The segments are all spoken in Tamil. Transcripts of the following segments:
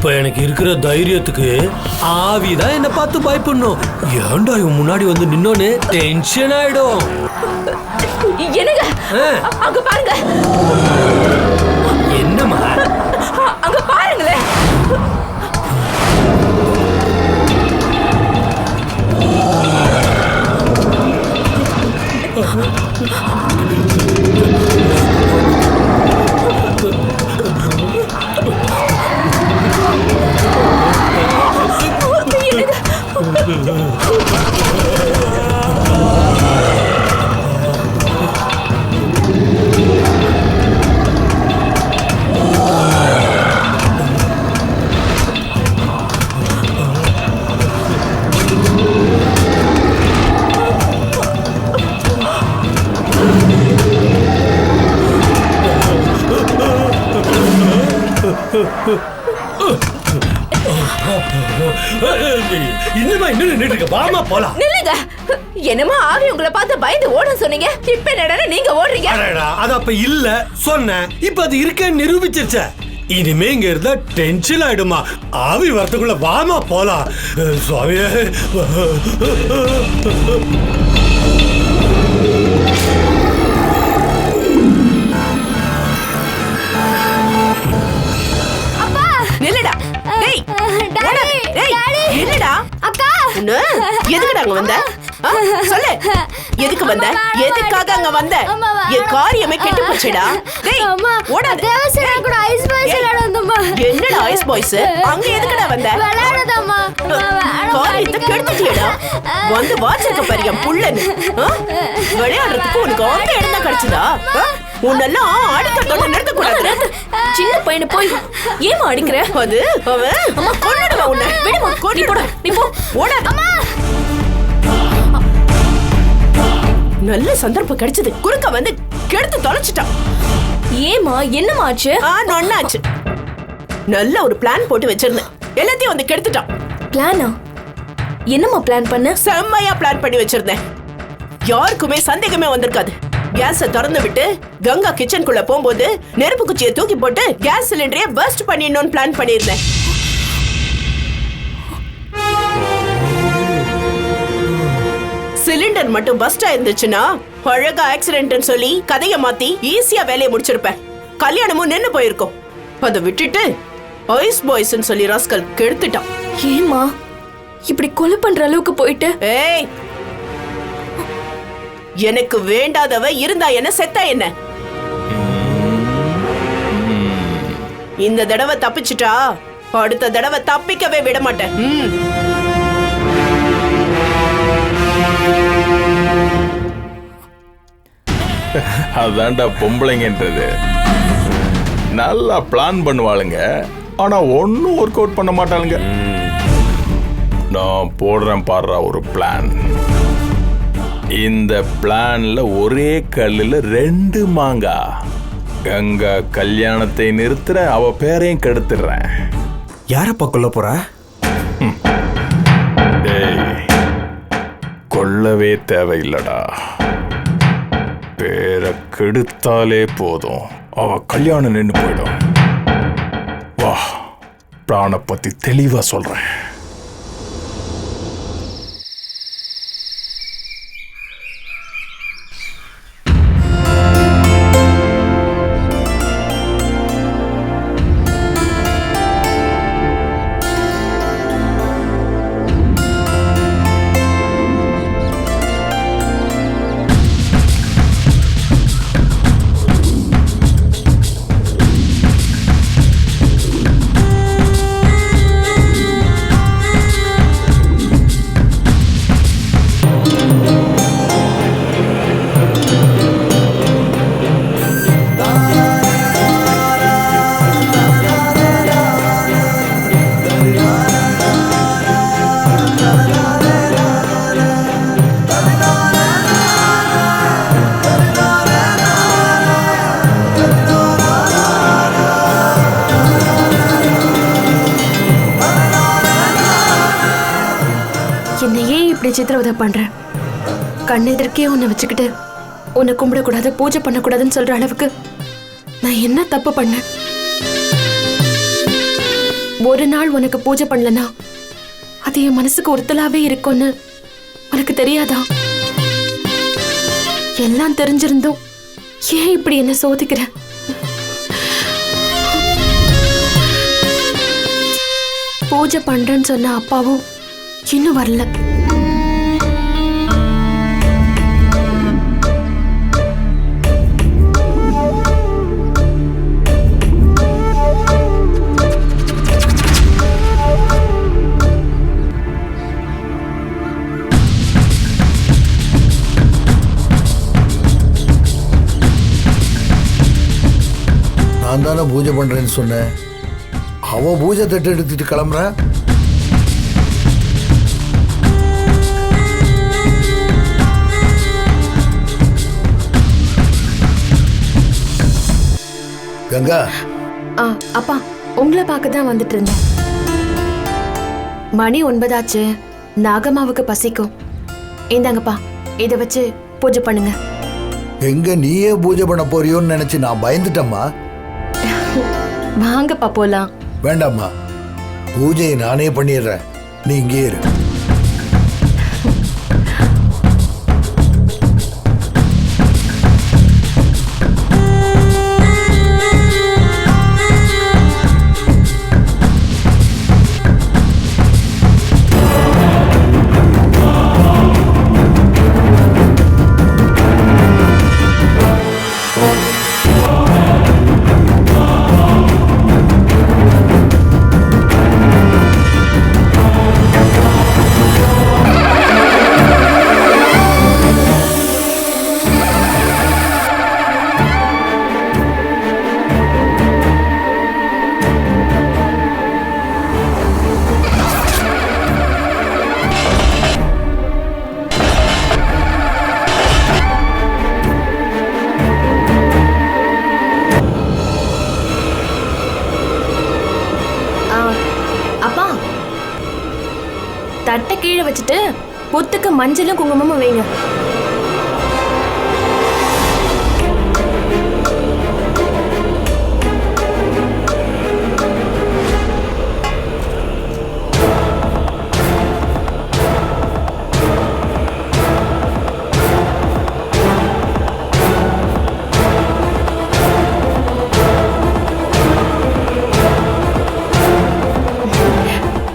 இப்ப எனக்கு இருக்கிற தைரியத்துக்கு ஆவிதான் என்ன பார்த்து பயப்படணும். ஏன்டா இவன் முன்னாடி வந்து நின்னோன்னு டென்ஷன் ஆயிடும். என்னங்க அங்க பாருங்க. என்னம்மா அங்க பாருங்களேன். என்னமா இன்னும் நின்னுட்டு இருக்க? வாமா போலாம். நில்லுங்க. என்னமா ஆவி உங்களை பார்த்து பயந்து ஓட சொன்னீங்க, இப்ப என்னடா நீங்க ஓடுறீங்க? அது அப்ப இல்ல சொன்னேன், இப்ப அது இருக்கேன்னு நிரூபிச்சிருச்ச. இனிமே இங்க இருந்தா டென்ஷன் ஆயிடுமா. ஆவி வரத்துக்குள்ள வாமா போலாம். சுவாமியே. நில்லுடா. டேய் டேய் என்னடா அக்கா எதுக்குடா அங்க வந்த? சொல்லு, எதுக்கு வந்த? எதுக்காக அங்க வந்த? என் காரியமே கெட்டு போச்சுடா. டேய் ஓடாத. தேவசேனா கூட ஐஸ் பாய்ஸ் விளையாட வந்தம்மா. என்னடா ஐஸ் பாய்ஸ்? அங்க எதுக்குடா வந்த? விளையாடதம்மா. காரியத்தை கெடுத்துட்டியடா. வந்து வாட்சக்க பாரு என் புள்ளன்னு. விளையாடுறதுக்கு உனக்கு அங்க இடம் தான் கிடைச்சதா? உன்னெல்லாம் அடிக்கிறதோட நிறுத்த கூடாது. சின்ன பையனை போய் ஏமா அடிக்கிற? அது அவன் அம்மா கொன்னுடுவா உன்னை. விடுமா, நீ போடா. நீ போ. ஓடாத. நல்ல சந்தர்ப்பம் கிடைச்சது, குறுக்க வந்து கெடுத்து தொலைச்சிட்டான். ஏமா என்னமா ஆச்சு? நொன்னாச்சு. நல்ல ஒரு பிளான் போட்டு வச்சிருந்தேன், எல்லாத்தையும் வந்து கெடுத்துட்டான். பிளானா? என்னமா பிளான் பண்ண? செம்மையா பிளான் பண்ணி வச்சிருந்தேன். யாருக்குமே சந்தேகமே வந்திருக்காது. கேஸ திறந்து விட்டு கங்கா கிச்சனுக்குள்ள போகும்போது நெருப்பு குச்சியை தூக்கி போட்டு கேஸ் சிலிண்டரையே பர்ஸ்ட் பண்ணிடணும்னு பிளான் பண்ணியிருந்தேன். சிலிண்டர் மட்டும் பஸ்டா இருந்துச்சுன்னா அழகா ஆக்சிடென்ட்னு சொல்லி கதையை மாத்தி ஈஸியா வேலையை முடிச்சிருப்பேன். கல்யாணமும் நின்னு போயிருக்கும். அதை விட்டுட்டு ஐஸ் பாய்ஸ்ன்னு சொல்லி ராஸ்கல் கெடுத்துட்டான். ஏமா இப்படி கொலை பண்ற அளவுக்கு போயிட்டு? ஏய், எனக்கு வேண்டாதவ இருந்தா என்ன, செத்தா என்ன? இந்த தடவை தப்பிச்சிட்டா அடுத்த தடவை தப்பிக்கவே விட மாட்டேன். அதான்டா பொம்பளைங்கன்றது. நல்லா பிளான் பண்ணுவாளுங்க, ஆனா ஒன்னும் ஒர்க் அவுட் பண்ண மாட்டாளுங்க. நான் போடுறேன் பாடுறா ஒரு பிளான். இந்த பிளான்ல ஒரே கல்லுல 2 மாங்காய். கங்கா கல்யாணத்தை நிறுத்துற, அவ பேரையும் கெடுத்துடுறேன். யாரப்பா கொல்ல போற? கொல்லவே தேவையில்லடா, பேரை கெடுத்தாலே போதும், அவ கல்யாணம் நின்று போயிடும். வா, பிளானை பத்தி தெளிவா சொல்றேன். சித்திரவதை பண்றேன். கண்ணெதிர்க்கே உன்னை வச்சுக்கிட்டு உன்னை கும்பிடக்கூடாது, பூஜை பண்ணக்கூடாதுன்னு சொல்ற அளவுக்கு நான் என்ன தப்பு பண்ணேன்? ஒரு நாள் உனக்கு பூஜை பண்ணலனா அது என் மனசுக்கு உறுத்தலாவே இருக்கும்னு உனக்கு தெரியாதா? எல்லாம் தெரிஞ்சிருந்தும் ஏன் இப்படி என்ன சோதிக்கிற? பூஜை பண்றேன்னு சொன்ன அப்பாவும் இன்னும் வரல. நான் தானே பூஜை பண்றேன்னு சொன்னேன். அவ பூஜை தட்டு எடுத்துட்டு கிளம்புற. கங்கா, அப்பா உங்களை பார்க்க தான் வந்துட்டு இருந்தேன். மணி 9 ஆச்சு. நாகம்மாவுக்கு பசிக்கும். இந்தாங்கப்பா, இதை வச்சு பூஜை பண்ணுங்க. எங்க நீயே பூஜை பண்ண போறியோன்னு நினைச்சு நான் பயந்துட்டேம்மா. வாங்கப்பா போலாம். வேண்டாம்மா, பூஜையை நானே பண்ணிடுறேன். நீ இங்கே இரு. தட்டை கீழே வச்சுட்டு புத்துக்கு மஞ்சளும் குங்குமமும் வைங்க.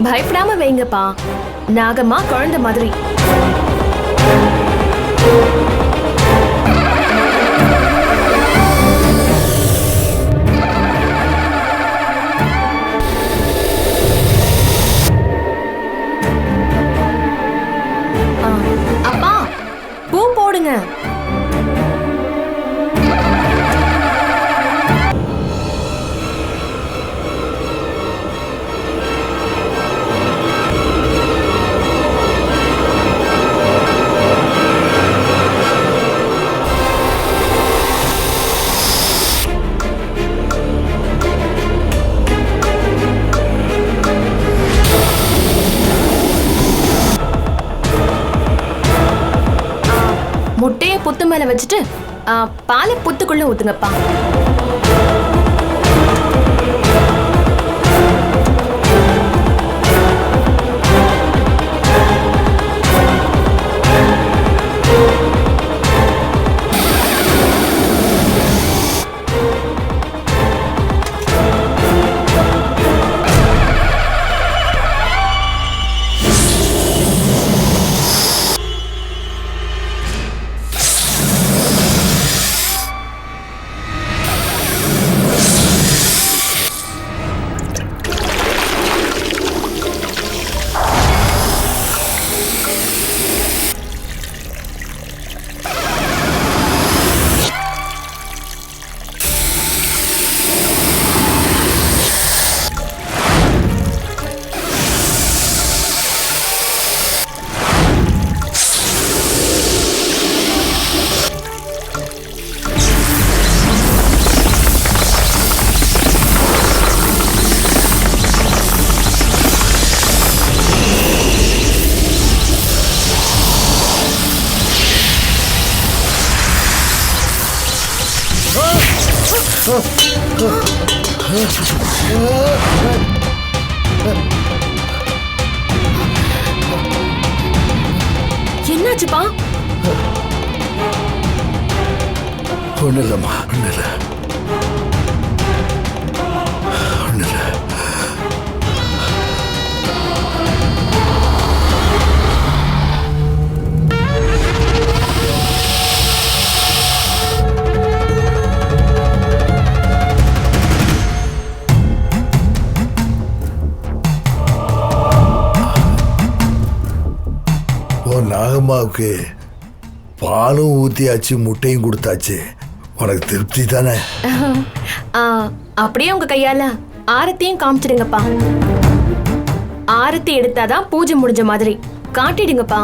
பயப்படாம வைங்கப்பா. நாகம்மா குழந்தை மாதிரி. அப்பா பூ போடுங்க. முட்டையை புத்து மேல வச்சுட்டு பாலை புத்துக்குள்ள ஊத்துங்கப்பா. என்னாச்சுப்பா? ஒன்றும் இல்லைம்மா, ஒன்றும் இல்லை, ஒன்றும் இல்லை. நாகம்மாவுக்கு பாலும் ஊத்தியாச்சு, முட்டையும் கொடுத்தாச்சு. உனக்கு திருப்தி தானே? அப்படியே உங்க கையால ஆரத்தியும் காமிச்சிடுங்கப்பா. ஆரத்தி எடுத்தாதான் பூஜை முடிஞ்ச மாதிரி. காட்டிடுங்கப்பா.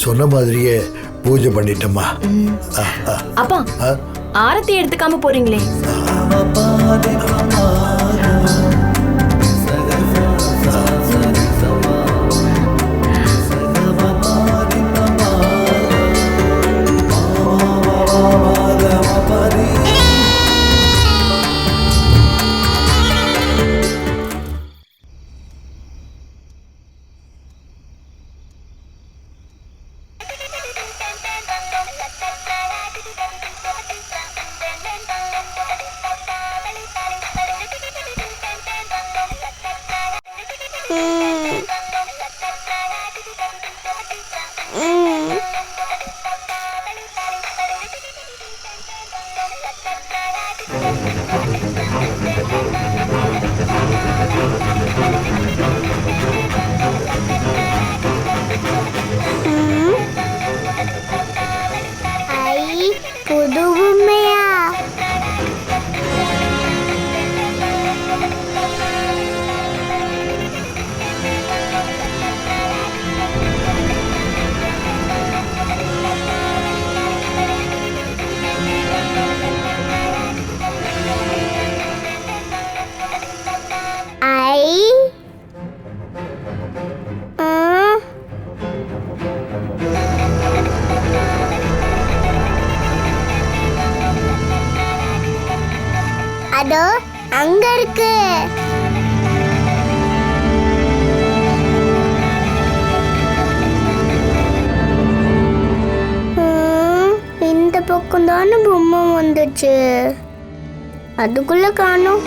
சொன்ன மாதிரியே பூஜை பண்ணிட்டோமா? அப்பா, ஆரத்தி எடுத்துக்காம போறீங்களே? அதோ அங்க இருக்கு. இந்த பக்கம் தானே பொம்மை வந்துச்சு, அதுக்குள்ள காணோம்.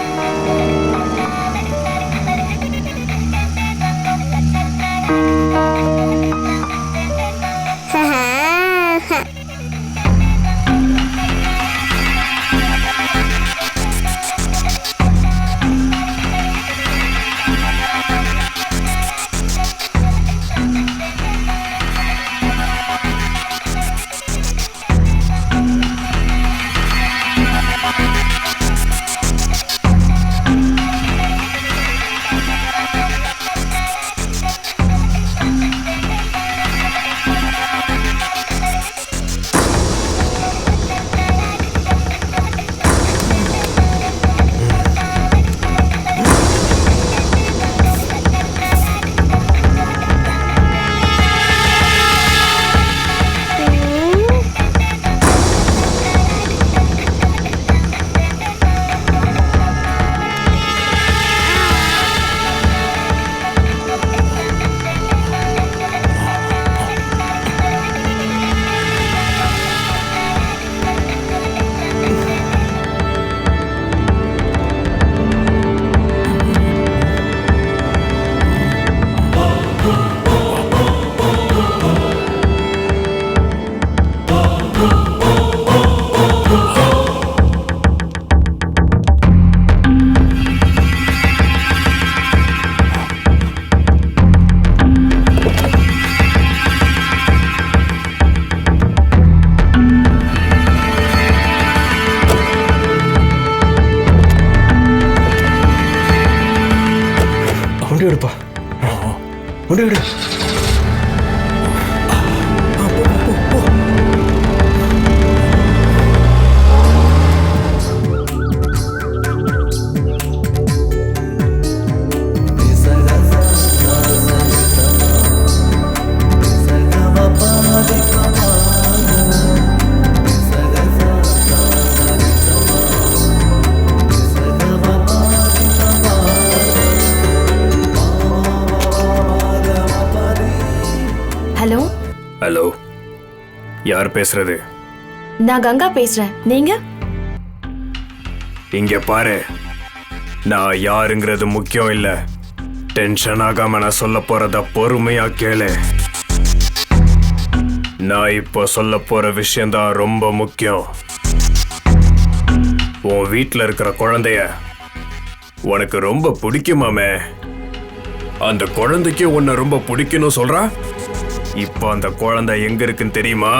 விடு விடு. ஹலோ, ஹலோ, யார் பேசுறது? நான் கங்கா பேசுறேன். நீங்க? இங்க பாரு, நான் யாருங்கிறது முக்கியம் இல்ல. டென்ஷன் ஆகாம நான் சொல்ல போறத பொறுமையா கேளு. நான் இப்போ சொல்ல போற விஷயம்தான் ரொம்ப முக்கியம். உன் வீட்டில் இருக்கிற குழந்தைய உனக்கு ரொம்ப பிடிக்குமாமே. அந்த குழந்தைக்கு உன்னை ரொம்ப பிடிக்கணும் சொல்றா. இப்போ அந்த குழந்தை எங்க இருக்குன்னு தெரியுமா?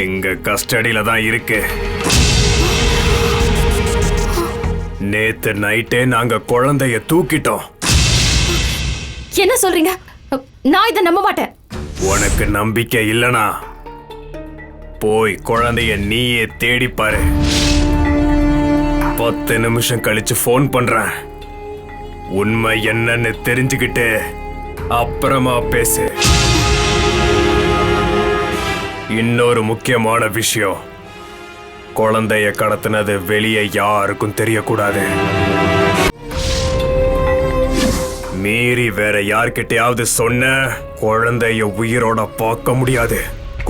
எங்க கஸ்டடியில தான் இருக்கு. நேத்து நைட்டே நாங்க குழந்தைய தூக்கிட்டோம். என்ன சொல்றீங்க? நான் இதை நம்ப மாட்டேன். உனக்கு நம்பிக்கை இல்லனா போய் குழந்தைய நீயே தேடி பாரு. 10 நிமிஷம் கழிச்சு ஃபோன் பண்றேன். உண்மை என்னன்னு தெரிஞ்சுக்கிட்டு அப்புறமா பேசு. இன்னொரு முக்கியமான விஷயம், குழந்தைய கடத்தினது வெளியே யாருக்கும் தெரியக்கூடாது. மீறி வேற யார்கிட்டயாவது சொன்ன குழந்தைய உயிரோட பார்க்க முடியாது,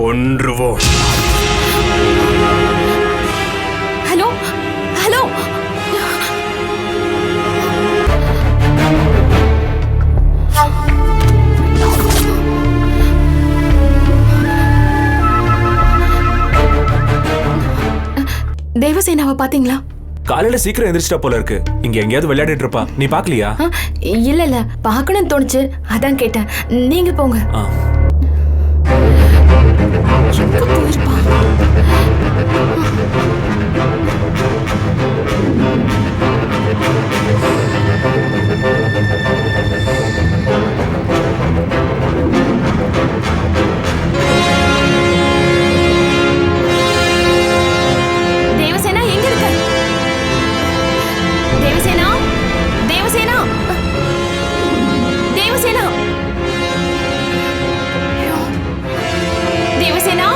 கொன்றுவோம். ஹலோ ஹலோ, தேவசேனாவை பாத்தீங்களா? காலையில சீக்கிரம் எந்திரிச்சிட்டா போல இருக்கு. இங்க எங்கேயாவது விளையாடிட்டு இருப்பா. நீ பாக்கலையா? இல்ல இல்ல, பார்க்கணும்னு தோணுச்சு, அதான் கேட்டேன். நீங்க போங்க. எங்க போயிருப்பா? தேவசேனா எங்க இருக்க? தேவசேனா, தேவசேனா, தேவசேனா, தேவசேனா,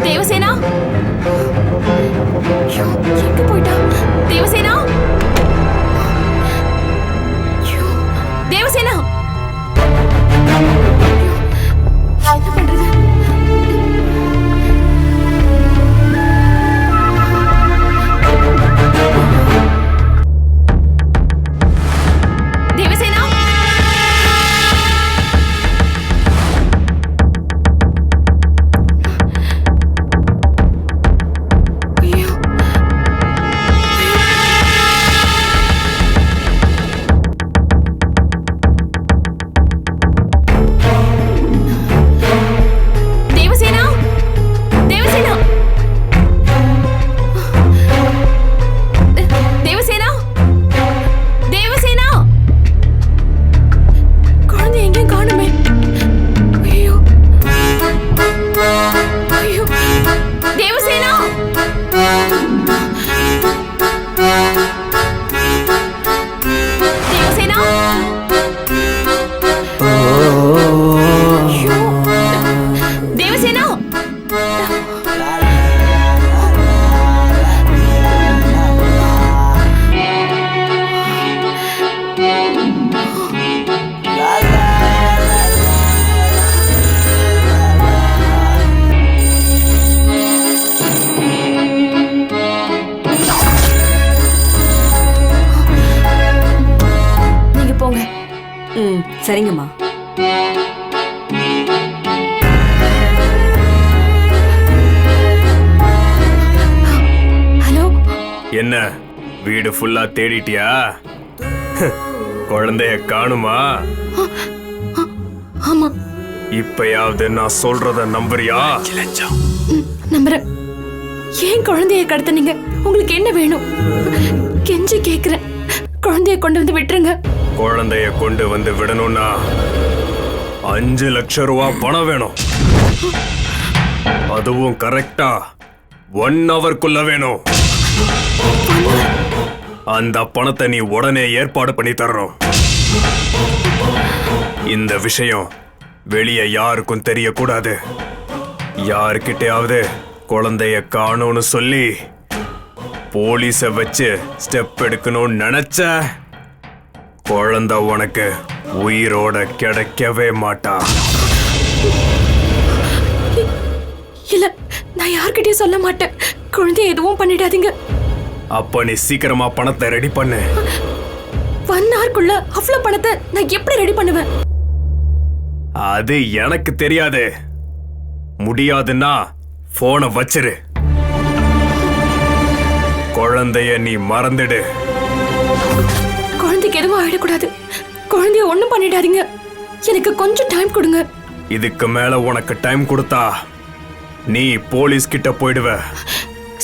தேவசேனா, எங்க போயிட்டா? தேவசேனா, தேவசேனா, என்ன பண்றது? தேவசேனா, ஐயோ, தேவசேனா, தேவசேனா, தேவசேனா, தேவசேனா, குழந்தை எங்கேயும் காணுமே. ஐயோ, ஐயோ, தேவசேனா, தேவசேனா, ஐயோ, தேவசேனா, நீங்க போங்க. சரிங்கம்மா. ஹலோ, என்ன வீடு ஃபுல்லா தேடிட்டியா? குழந்தைய காணுமா? ஆமா, இப்பயாவது நான் சொல்றத நம்புறியா? நம்புறேன். ஏன் குழந்தைய கடத்துனீங்க? உங்களுக்கு என்ன வேணும்? கெஞ்சி கேக்குறேன், குழந்தைய கொண்டு வந்து விட்டுருங்க. குழந்தைய கொண்டு வந்து விடணும்னா 5 லட்சம் ரூபாய் பணம் வேணும். அதுவும் கரெக்டா 1 ஹவர்க்குள்ள வேணும். அந்த பணத்தை நீ உடனே ஏற்பாடு பண்ணி தர்றோம். இந்த விஷயம் வெளியே யாருக்கும் தெரியக்கூடாது. யாருக்கிட்டையாவது குழந்தைய காணும்னு சொல்லி போலீஸ வச்சு ஸ்டெப் எடுக்கணும்னு நினைச்ச குழந்தை உனக்கு உயிரோட கிடைக்கவே மாட்டா. இல்ல, நான் யார்கிட்டயும் சொல்ல மாட்டேன். குழந்தைய எதுவும் பண்ணிடாதீங்க. அப்ப நீ சீக்கிரமா பணத்தை ரெடி பண்ணு. 1 ஹவர்க்குள்ள அவ்வளவு பணத்தை நான் எப்படி ரெடி பண்ணுவேன்? அது எனக்கு தெரியாது. முடியாதுன்னா போனை வச்சிரு. குழந்தைய நீ மறந்துடு. குழந்தைக்கு எதுவும் ஆயிடக்கூடாது. குழந்தைய ஒண்ணும் பண்ணிடாதீங்க. எனக்கு கொஞ்சம் டைம் கொடுங்க. இதுக்கு மேல உனக்கு டைம் கொடுத்தா நீ போலீஸ் கிட்ட போயிடுவ.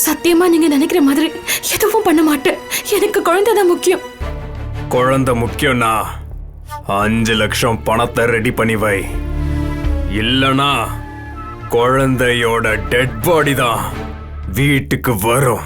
சத்தியமா நீங்க நினைக்கிற மாதிரி எதுவும் பண்ண மாட்டேன். எனக்கு குழந்தை தான் முக்கியம். குழந்தை முக்கியம்னா 5 லட்சம் பணத்தை ரெடி பண்ணி வை. இல்லனா குழந்தையோட டெட் பாடி தான் வீட்டுக்கு வரும்.